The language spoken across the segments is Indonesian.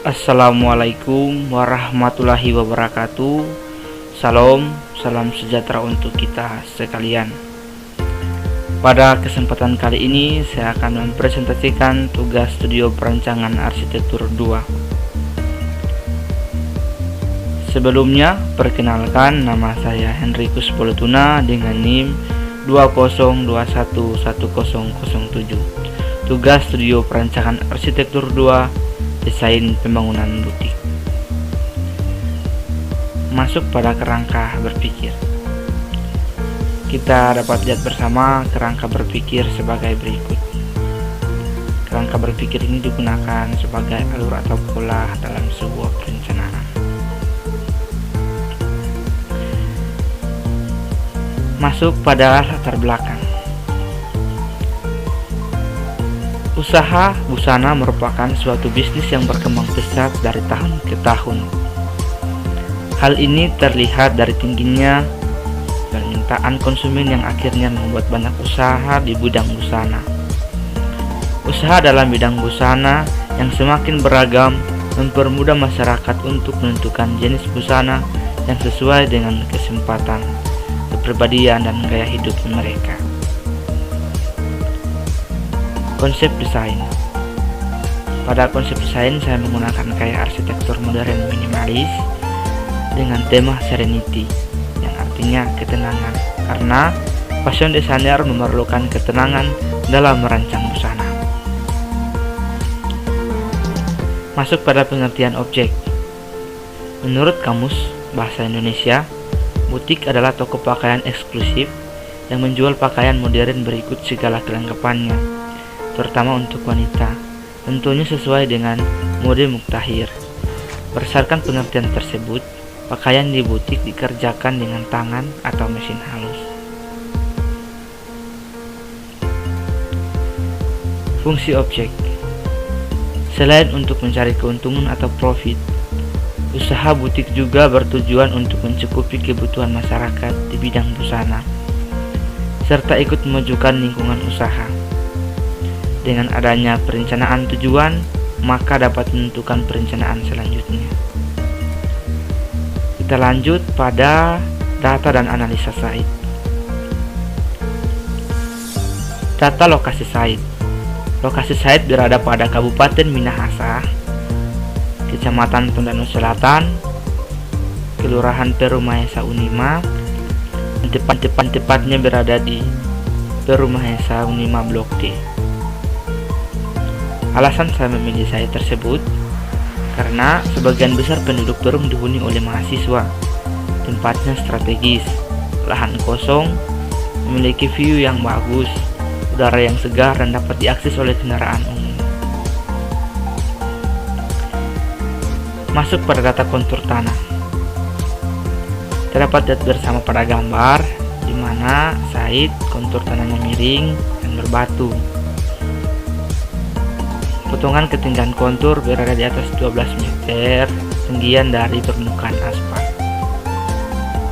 Assalamualaikum warahmatullahi wabarakatuh. Salam sejahtera untuk kita sekalian. Pada kesempatan kali ini saya akan mempresentasikan tugas studio perancangan arsitektur 2. Sebelumnya, perkenalkan, nama saya Henrikus Polutuna dengan NIM 20211007. Tugas studio perancangan arsitektur 2, desain pembangunan butik. Masuk pada kerangka berpikir. Kita dapat lihat bersama kerangka berpikir sebagai berikut. Kerangka berpikir ini digunakan sebagai alur atau pola dalam sebuah perencanaan. Masuk pada latar belakang. Usaha busana merupakan suatu bisnis yang berkembang pesat dari tahun ke tahun. Hal ini terlihat dari tingginya permintaan konsumen yang akhirnya membuat banyak usaha di bidang busana. Usaha dalam bidang busana yang semakin beragam mempermudah masyarakat untuk menentukan jenis busana yang sesuai dengan kesempatan, kepribadian, dan gaya hidup mereka. Konsep desain. Pada konsep desain saya menggunakan gaya arsitektur modern minimalis dengan tema serenity, yang artinya ketenangan, karena fashion designer memerlukan ketenangan dalam merancang busana. Masuk pada pengertian objek. Menurut Kamus Bahasa Indonesia, butik adalah toko pakaian eksklusif yang menjual pakaian modern berikut segala kelengkapannya, terutama untuk wanita, tentunya sesuai dengan mode muktakhir. Berdasarkan pengertian tersebut, pakaian di butik dikerjakan dengan tangan atau mesin halus. Fungsi objek. Selain untuk mencari keuntungan atau profit, usaha butik juga bertujuan untuk mencukupi kebutuhan masyarakat di bidang busana, serta ikut memajukan lingkungan usaha. Dengan adanya perencanaan tujuan, maka dapat menentukan perencanaan selanjutnya. Kita lanjut pada data dan analisa site. Data lokasi site. Lokasi site berada pada Kabupaten Minahasa, Kecamatan Tondano Selatan, Kelurahan Peru Mahesa Unima. Tepatnya berada di Peru Mahesa Unima Blok D. Alasan saya memilih site tersebut karena sebagian besar penduduk Perum dihuni oleh mahasiswa. Tempatnya strategis, lahan kosong, memiliki view yang bagus, udara yang segar, dan dapat diakses oleh kendaraan umum. Masuk pada data kontur tanah. Terdapat lihat bersama pada gambar di mana site kontur tanahnya miring dan berbatu. Potongan ketinggian kontur berada di atas 12 meter ketinggian dari permukaan aspal.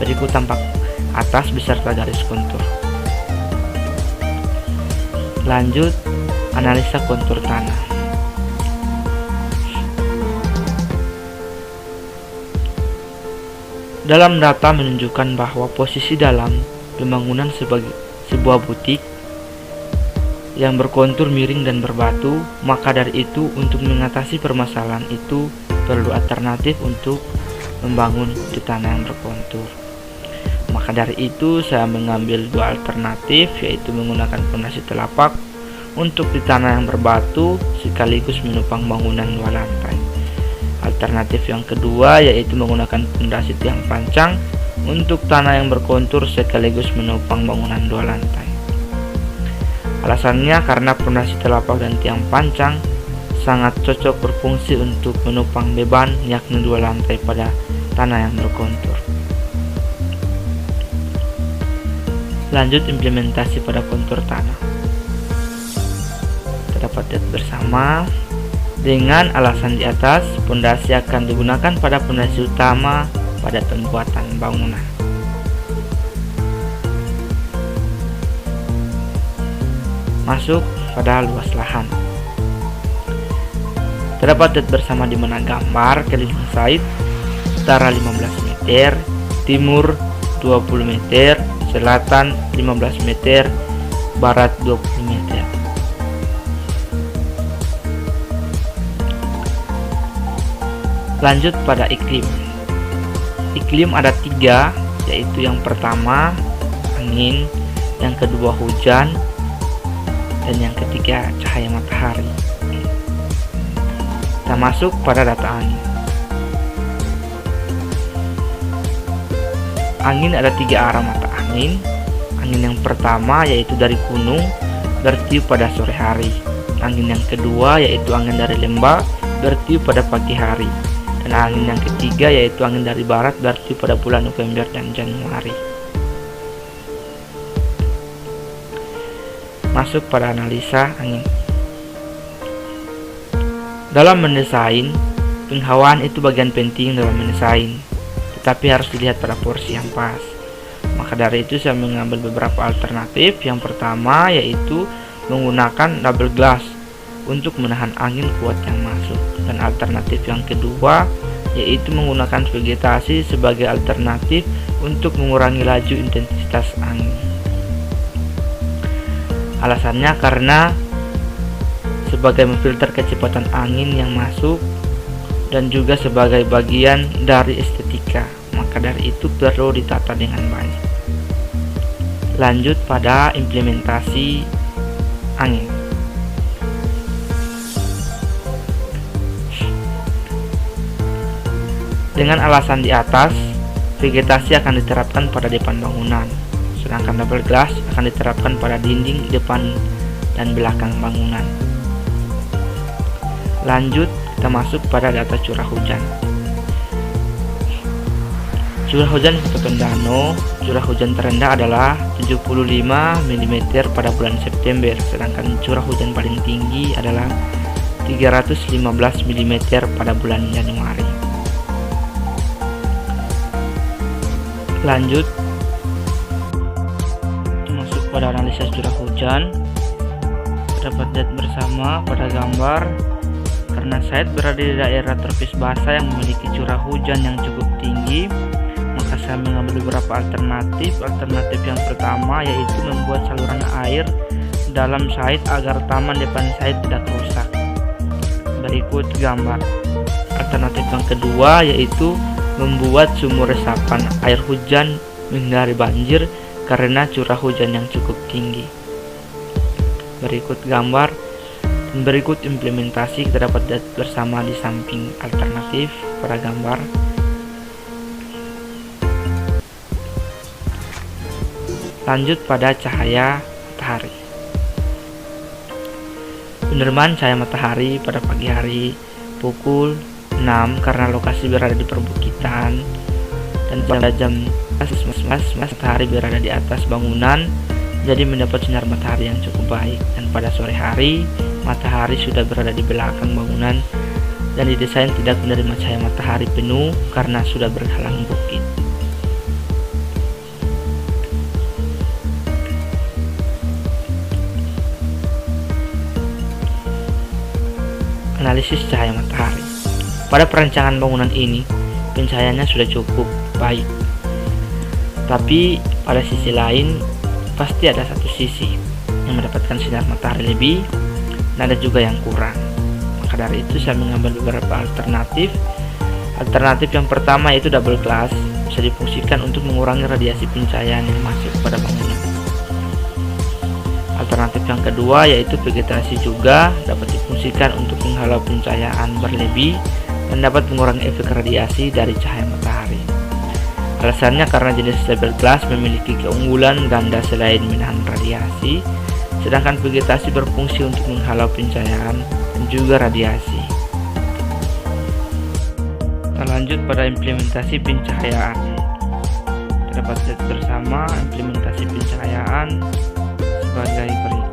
Berikut tampak atas beserta garis kontur. Lanjut, analisa kontur tanah. Dalam data menunjukkan bahwa posisi dalam pembangunan sebagai sebuah butik yang berkontur miring dan berbatu, maka dari itu untuk mengatasi permasalahan itu perlu alternatif untuk membangun di tanah yang berkontur. Maka dari itu saya mengambil dua alternatif, yaitu menggunakan fondasi telapak untuk di tanah yang berbatu sekaligus menopang bangunan 2 lantai. Alternatif yang kedua yaitu menggunakan fondasi tiang pancang untuk tanah yang berkontur sekaligus menopang bangunan 2 lantai. Alasannya karena fondasi telapak dan tiang pancang sangat cocok berfungsi untuk menopang beban, yakni 2 lantai pada tanah yang berkontur. Lanjut, implementasi pada kontur tanah. Terdapat lihat bersama. Dengan alasan di atas, fondasi akan digunakan pada fondasi utama pada pembuatan bangunan. Masuk pada luas lahan. Terdapat lihat bersama di mana gambar keliling site utara 15 meter, timur 20 meter, selatan 15 meter, barat 20 meter. Lanjut pada iklim. Iklim ada 3, yaitu yang pertama angin, yang kedua hujan, dan yang ketiga cahaya matahari. Kita masuk pada data angin. Angin ada 3 arah mata angin. Angin yang pertama yaitu dari gunung bertiup pada sore hari. Angin yang kedua yaitu angin dari lembah bertiup pada pagi hari. Dan angin yang ketiga yaitu angin dari barat bertiup pada bulan November dan Januari. Masuk pada analisa angin. Dalam mendesain, penghawaan itu bagian penting dalam mendesain, tetapi harus dilihat pada porsi yang pas. Maka dari itu saya mengambil beberapa alternatif. Yang pertama yaitu menggunakan double glass untuk menahan angin kuat yang masuk, dan alternatif yang kedua yaitu menggunakan vegetasi sebagai alternatif untuk mengurangi laju intensitas angin. Alasannya karena sebagai memfilter kecepatan angin yang masuk dan juga sebagai bagian dari estetika, maka dari itu perlu ditata dengan baik. Lanjut pada implementasi angin. Dengan alasan di atas, vegetasi akan diterapkan pada depan bangunan, sedangkan double glass akan diterapkan pada dinding depan dan belakang bangunan. Lanjut, kita masuk pada data curah hujan. Curah hujan di Kota Tondano, curah hujan terendah adalah 75 mm pada bulan September, sedangkan curah hujan paling tinggi adalah 315 mm pada bulan Januari. Lanjut, masuk pada analisa curah hujan. Dapat lihat bersama pada gambar, karena site berada di daerah tropis basah yang memiliki curah hujan yang cukup tinggi, maka saya mengambil beberapa alternatif. Alternatif yang pertama yaitu membuat saluran air dalam site agar taman depan site tidak rusak. Berikut gambar. Alternatif yang kedua yaitu membuat sumur resapan air hujan menghindari banjir karena curah hujan yang cukup tinggi. Berikut gambar dan berikut implementasi kita dapat lihat bersama di samping alternatif pada gambar. Lanjut pada cahaya matahari. Penerimaan cahaya matahari pada pagi hari pukul 6 karena lokasi berada di perbukitan, dan pada jam matahari berada di atas bangunan, jadi mendapat sinar matahari yang cukup baik. Dan pada sore hari matahari sudah berada di belakang bangunan dan didesain tidak menerima cahaya matahari penuh karena sudah berhalang bukit. Analisis cahaya matahari. Pada perancangan bangunan ini, pencahayaannya sudah cukup baik. Tapi pada sisi lain, pasti ada satu sisi yang mendapatkan sinar matahari lebih, dan ada juga yang kurang. Maka dari itu saya mengambil beberapa alternatif. Alternatif yang pertama yaitu double glass, bisa difungsikan untuk mengurangi radiasi pencahayaan yang masuk pada bangunan. Alternatif yang kedua yaitu vegetasi juga dapat difungsikan untuk menghalau pencahayaan berlebih dan dapat mengurangi efek radiasi dari cahaya matahari. Alasannya karena jenis double glass memiliki keunggulan ganda selain menahan radiasi, sedangkan vegetasi berfungsi untuk menghalau pencahayaan dan juga radiasi. Kita lanjut pada implementasi pencahayaan. Kita dapat lihat bersama implementasi pencahayaan sebagai berikut.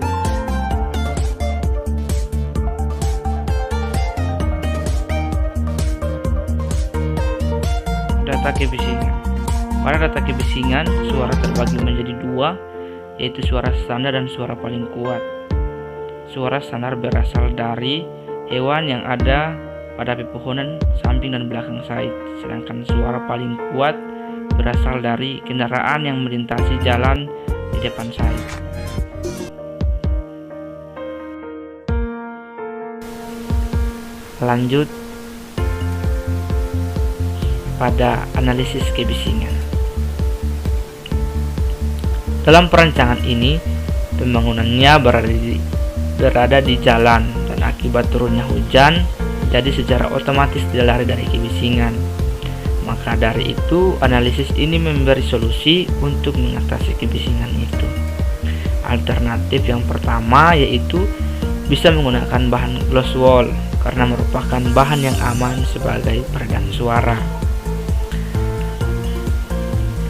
Data kebisingan. Pada data kebisingan, suara terbagi menjadi dua, yaitu suara standar dan suara paling kuat. Suara standar berasal dari hewan yang ada pada pepohonan samping dan belakang site, sedangkan suara paling kuat berasal dari kendaraan yang melintasi jalan di depan site. Lanjut pada analisis kebisingan. Dalam perancangan ini, pembangunannya berada di jalan dan akibat turunnya hujan, jadi secara otomatis tidak lari dari kebisingan. Maka dari itu, analisis ini memberi solusi untuk mengatasi kebisingan itu. Alternatif yang pertama yaitu bisa menggunakan bahan gloss wool karena merupakan bahan yang aman sebagai peredam suara.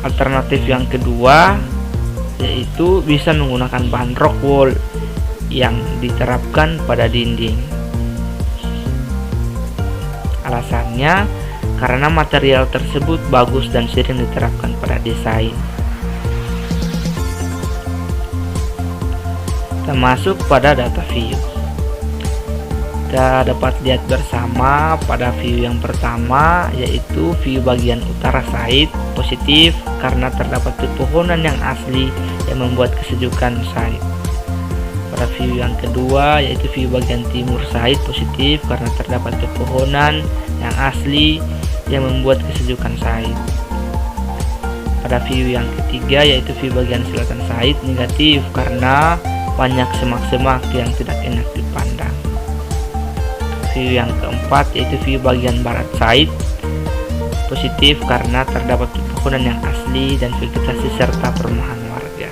Alternatif yang kedua yaitu bisa menggunakan bahan rock wool yang diterapkan pada dinding. Alasannya karena material tersebut bagus dan sering diterapkan pada desain. Termasuk pada data view. Kita dapat lihat bersama pada view yang pertama yaitu view bagian utara site positif karena terdapat pepohonan yang asli yang membuat kesejukan site. Pada view yang kedua yaitu view bagian timur site positif karena terdapat pepohonan yang asli yang membuat kesejukan site. Pada view yang ketiga yaitu view bagian selatan site negatif karena banyak semak-semak yang tidak enak dipandang. View yang keempat yaitu view bagian barat site positif karena terdapat pepohonan yang asli dan vegetasi serta perumahan warga.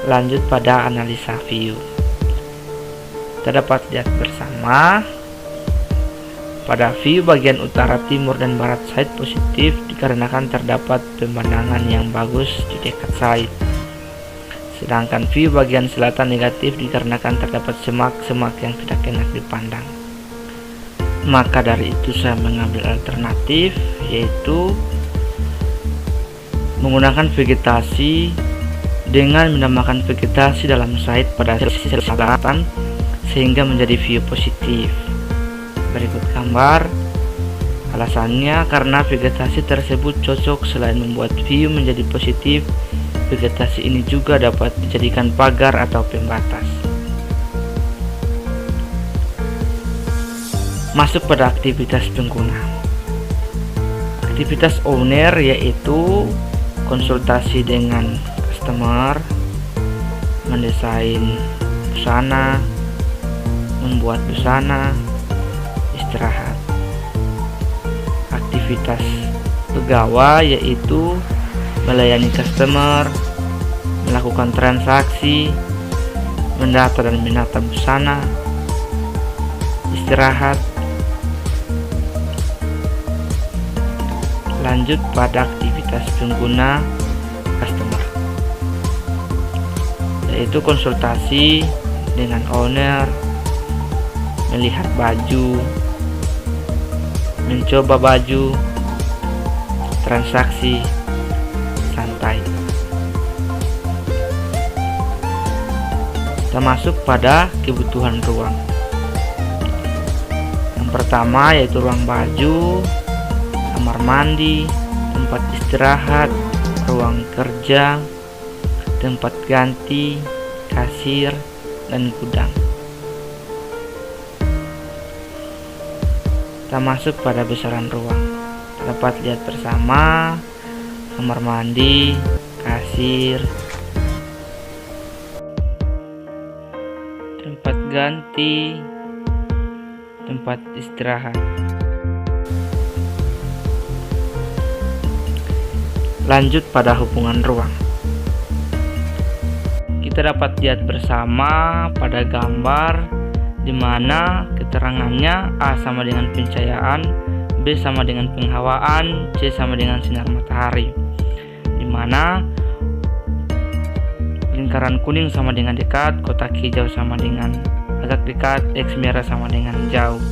Lanjut pada analisa view. Kita dapat lihat bersama pada view bagian utara, timur, dan barat site positif dikarenakan terdapat pemandangan yang bagus di dekat site. Sedangkan view bagian selatan negatif dikarenakan terdapat semak-semak yang tidak enak dipandang. Maka dari itu saya mengambil alternatif yaitu menggunakan vegetasi dengan menambahkan vegetasi dalam site pada sisi selatan sehingga menjadi view positif. Berikut gambar. Alasannya karena vegetasi tersebut cocok selain membuat view menjadi positif, vegetasi ini juga dapat dijadikan pagar atau pembatas. Masuk pada aktivitas pengguna. Aktivitas owner yaitu konsultasi dengan customer, mendesain busana, membuat busana, istirahat. Aktivitas pegawai yaitu melayani customer, melakukan transaksi, mendata dan menata busana, istirahat. Lanjut pada aktivitas pengguna customer, yaitu konsultasi dengan owner, melihat baju, mencoba baju, transaksi, santai. Kita masuk pada kebutuhan ruang. Yang pertama yaitu ruang baju, kamar mandi, tempat istirahat, ruang kerja, tempat ganti, kasir, dan gudang. Kita masuk pada besaran ruang. Dapat lihat bersama kamar mandi, kasir, tempat ganti, tempat istirahat. Lanjut pada hubungan ruang. Kita dapat lihat bersama pada gambar di mana keterangannya A sama dengan pencahayaan, B sama dengan penghawaan, C sama dengan sinar matahari. Di mana lingkaran kuning sama dengan dekat, kotak hijau sama dengan agak dekat, X merah sama dengan jauh.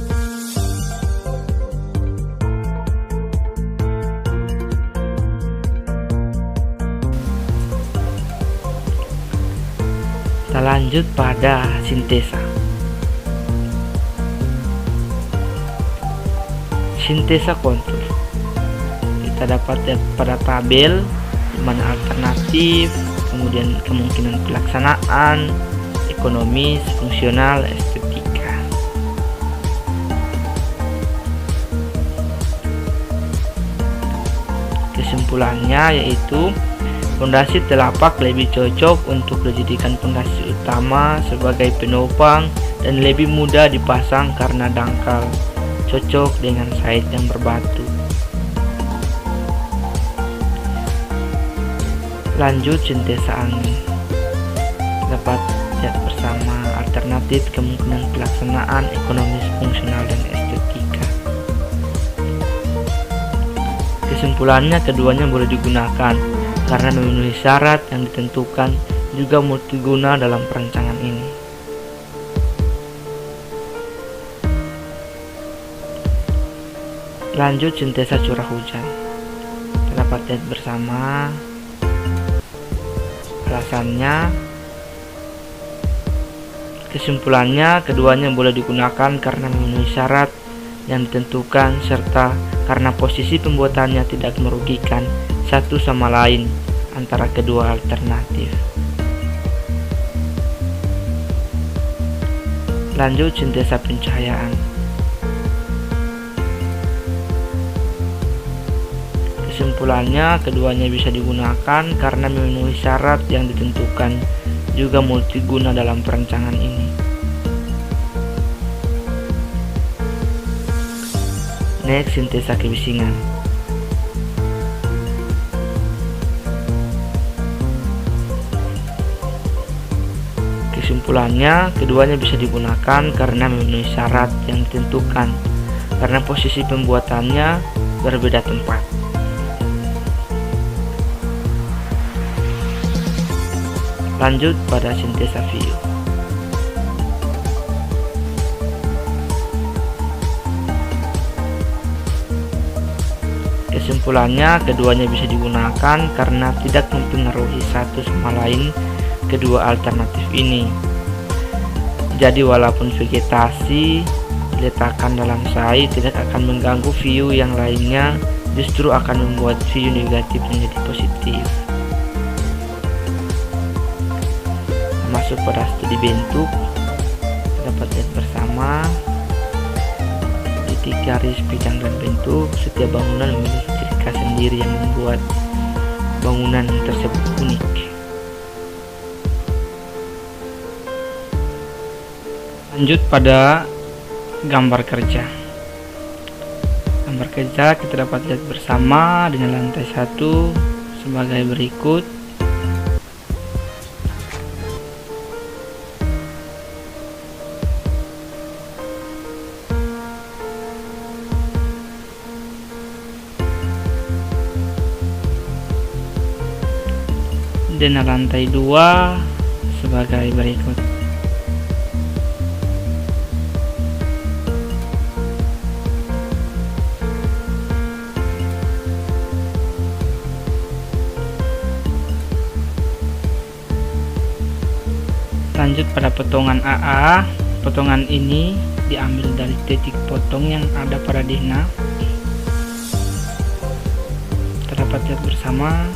Kita lanjut pada sintesa. Sintesa kontur. Kita dapat lihat pada tabel di mana alternatif, kemudian kemungkinan pelaksanaan, ekonomis, fungsional, estetika. Kesimpulannya yaitu fondasi telapak lebih cocok untuk dijadikan fondasi utama sebagai penopang dan lebih mudah dipasang karena dangkal cocok dengan site yang berbatu. Lanjut sintesa angin. Dapat lihat bersama alternatif, kemungkinan pelaksanaan, ekonomis, fungsional, dan estetika. Kesimpulannya keduanya boleh digunakan karena memenuhi syarat yang ditentukan, juga multiguna dalam perancangan ini. Lanjut sintesa curah hujan. Dapat lihat bersama alasannya. Kesimpulannya keduanya boleh digunakan karena memenuhi syarat yang ditentukan serta karena posisi pembuatannya tidak merugikan satu sama lain antara kedua alternatif. Lanjut sintesa pencahayaan. Kesimpulannya keduanya bisa digunakan karena memenuhi syarat yang ditentukan, juga multiguna dalam perancangan ini. Next, sintesa kebisingan. Kesimpulannya keduanya bisa digunakan karena memenuhi syarat yang ditentukan, karena posisi pembuatannya berbeda tempat. Lanjut pada sintesa view. Kesimpulannya keduanya bisa digunakan karena tidak mempengaruhi satu sama lain kedua alternatif ini. Jadi walaupun vegetasi diletakkan dalam site tidak akan mengganggu view yang lainnya, justru akan membuat view negatif menjadi positif. Masuk pada studi bentuk, dapat lihat bersama titik, garis, bidang, dan bentuk. Setiap bangunan memiliki ciri khas sendiri yang membuat bangunan tersebut unik. Lanjut pada gambar kerja. Gambar kerja kita dapat lihat bersama dengan lantai 1 sebagai berikut. Dan lantai 2 sebagai berikut. Lanjut pada potongan AA. Potongan ini diambil dari titik potong yang ada pada Dina. Terdapat lihat bersama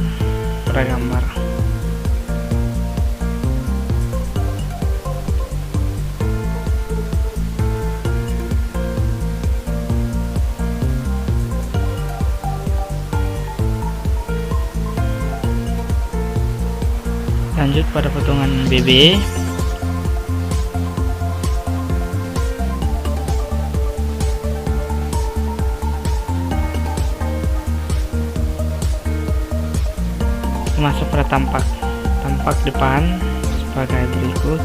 pada gambar. Lanjut pada potongan BB. Masuk pada tampak depan sebagai berikut.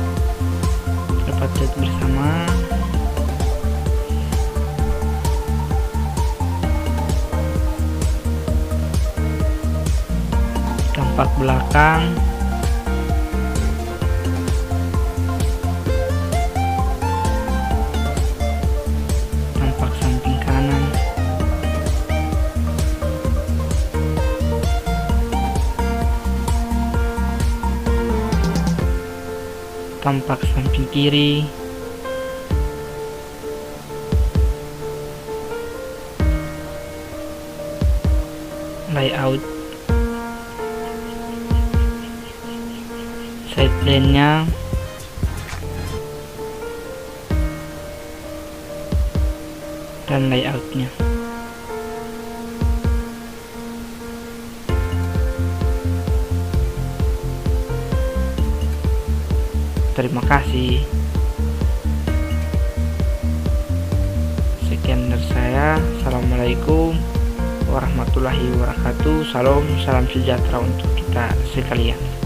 Dapat lihat bersama. Tampak belakang. Tampak samping kanan. Tampak samping kiri. layout side plan-nya, dan layoutnya. Terima kasih. Sekian dari saya. Assalamualaikum warahmatullahi wabarakatuh. Salam sejahtera untuk kita sekalian.